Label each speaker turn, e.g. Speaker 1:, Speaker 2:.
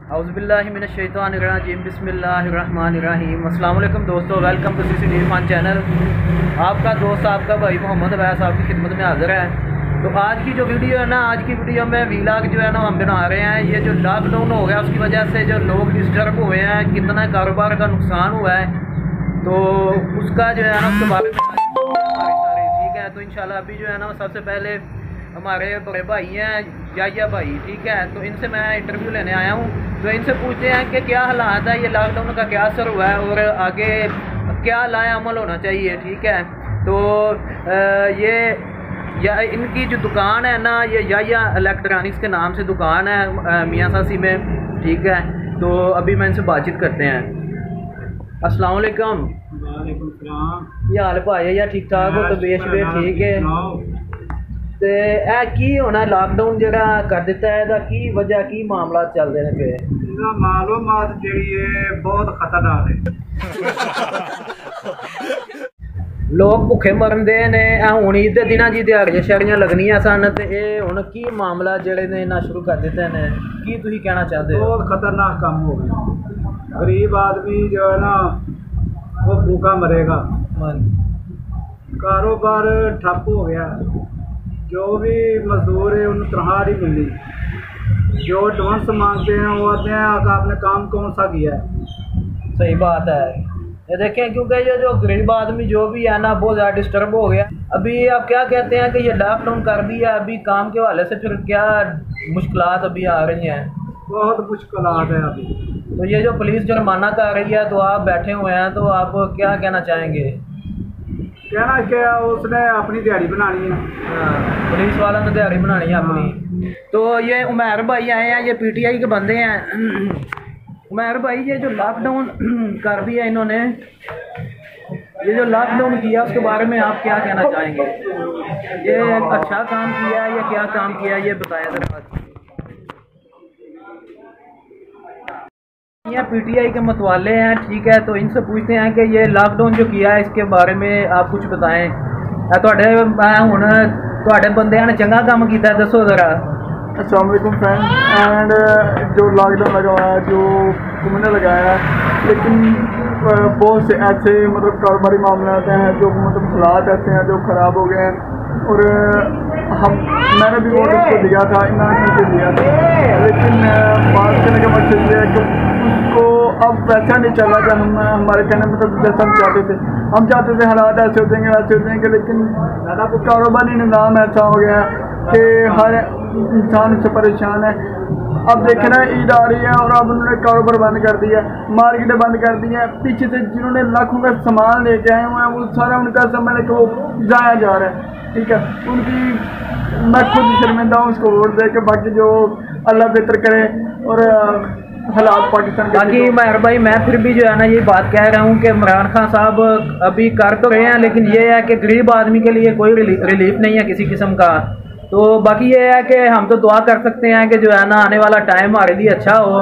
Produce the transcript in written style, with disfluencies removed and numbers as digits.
Speaker 1: औज़ुबिल्लाहि मिनश्शैतानिर्रजीम बिस्मिल्लाहिर्रहमानिर्रहीम। अस्सलाम वालेकुम दोस्तों, welcome to CC Irfan channel. आपका दोस्त आपका भाई मोहम्मद अवैस आपकी खिदमत में हाज़िर है। तो आज की जो वीडियो है ना, आज की वीडियो में वीलॉग जो है ना हम बना रहे हैं। ये जो लॉकडाउन हो गया उसकी वजह से जो लोग डिस्टर्ब हुए हैं, कितना कारोबार का नुकसान हुआ है, तो उसका जो है ना उसके बारे में हमारी सारी ठीक है। तो इंशाल्लाह अभी जो है ना सबसे पहले हमारे बड़े भाई हैं याया भाई, ठीक है, तो इनसे मैं इंटरव्यू लेने आया हूँ। तो इनसे पूछते हैं कि क्या हालात है, ये लॉकडाउन का क्या असर हुआ है और आगे क्या लाए अमल होना चाहिए, ठीक है। तो ये इनकी जो दुकान है ना, ये याया इलेक्ट्रॉनिक्स के नाम से दुकान है मियाँ सासी में, ठीक है। तो अभी मैं इनसे बातचीत करते हैं। अस्सलाम वालेकुम।
Speaker 2: वालेकुम सलाम।
Speaker 1: ये हाल भाई या ठीक ठाक हो? तो बेश ठीक है। तो यह की होना लॉकडाउन जरा कर दिता है, ਇਹਦਾ की वजह की मामला चलते हैं पे?
Speaker 2: ਇਹਦਾ मालूमात ਜਿਹੜੀ ਹੈ बहुत खतरनाक है।
Speaker 1: लोग भुखे मरन दे ने। हुण ईद दे दिनां जी दिहाड़ियां शैड़ियां लगनियां सन ते ये हुण की मामला जेड़े ने इन्ना शुरू कर दिते ने, की तुसीं कहना चाहते हो?
Speaker 2: बहुत खतरनाक काम हो गया। गरीब आदमी जो है ना वो भूखा मरेगा। कारोबार ठप हो गया। जो भी मजदूर है उन्हें तनख्वाह नहीं मिलनी। जो एडवांस मांगते हैं वो आते हैं कि आपने काम कौन सा किया है।
Speaker 1: सही बात है। ये देखें, क्योंकि ये जो गरीब आदमी जो भी है ना बहुत ज़्यादा डिस्टर्ब हो गया। अभी आप क्या कहते हैं कि ये लॉकडाउन कर दिया, अभी काम के हवाले से फिर क्या मुश्किलात अभी आ रही हैं?
Speaker 2: बहुत मुश्किलात है अभी।
Speaker 1: तो ये जो पुलिस जुर्माना कर रही है, तो आप बैठे हुए हैं, तो आप क्या कहना चाहेंगे?
Speaker 2: कहना क्या, उसने अपनी दिहाड़ी बनानी है।
Speaker 1: पुलिस वालों ने दिहाड़ी बनानी है अपनी। तो ये उमर भाई आए हैं, ये PTI के बंदे हैं। उमर भाई, ये जो लॉकडाउन कर दिया इन्होंने, ये जो लॉकडाउन किया उसके बारे में आप क्या कहना चाहेंगे? ये अच्छा काम किया है या क्या काम किया, ये बताएं जरा। ये PTI के मतवाले हैं, ठीक है, तो इनसे पूछते हैं कि ये लॉकडाउन जो किया है इसके बारे में आप कुछ बताएं। हुण बंदे ने चंगा काम किया, दसो जरा।
Speaker 2: अस्सलाम वालेकुम फ्रेंड। एंड जो लॉकडाउन लगा हुआ है, जो घूमने लगाया है, लेकिन बहुत से ऐसे मतलब कारोबारी मामले आते हैं जो मतलब हालात ऐसे हैं जो ख़राब हो गए हैं। और मैंने भी वोट उसको दिया था, इन्होंने मुझे दिया था, लेकिन बात करने का मकसद ये है कि उसको अब वैसा नहीं चला कि हमारे कहने मतलब जैसा हम चाहते थे। हम चाहते थे हालात ऐसे हो जाएंगे वैसे हो जाएंगे, लेकिन कारोबारी निज़ाम ऐसा हो गया कि हर इंसान से परेशान है। अब देखना ईद आ रही है और अब उन्होंने कारोबार बंद कर दिया, मार्केटें बंद कर दी हैं। पीछे से जिन्होंने लाखों का सामान लेके आए हुए हैं वो सारा उनका समय को जाया जा रहा है, ठीक है। उनकी मैं खुद शर्मिंदा हूँ उसको वोट दे के। बाकी जो अल्लाह बेहतर करे और हालात पाकिस्तान के।
Speaker 1: बाकी उमर भाई, मैं फिर भी जो है ना ये बात कह रहा हूँ कि इमरान खान साहब अभी कर तो रहे हैं, लेकिन ये है कि गरीब आदमी के लिए कोई रिलीफ नहीं है किसी किस्म का। तो बाकी ये है कि हम तो दुआ कर सकते हैं कि जो है ना आने वाला टाइम हमारे लिए अच्छा हो।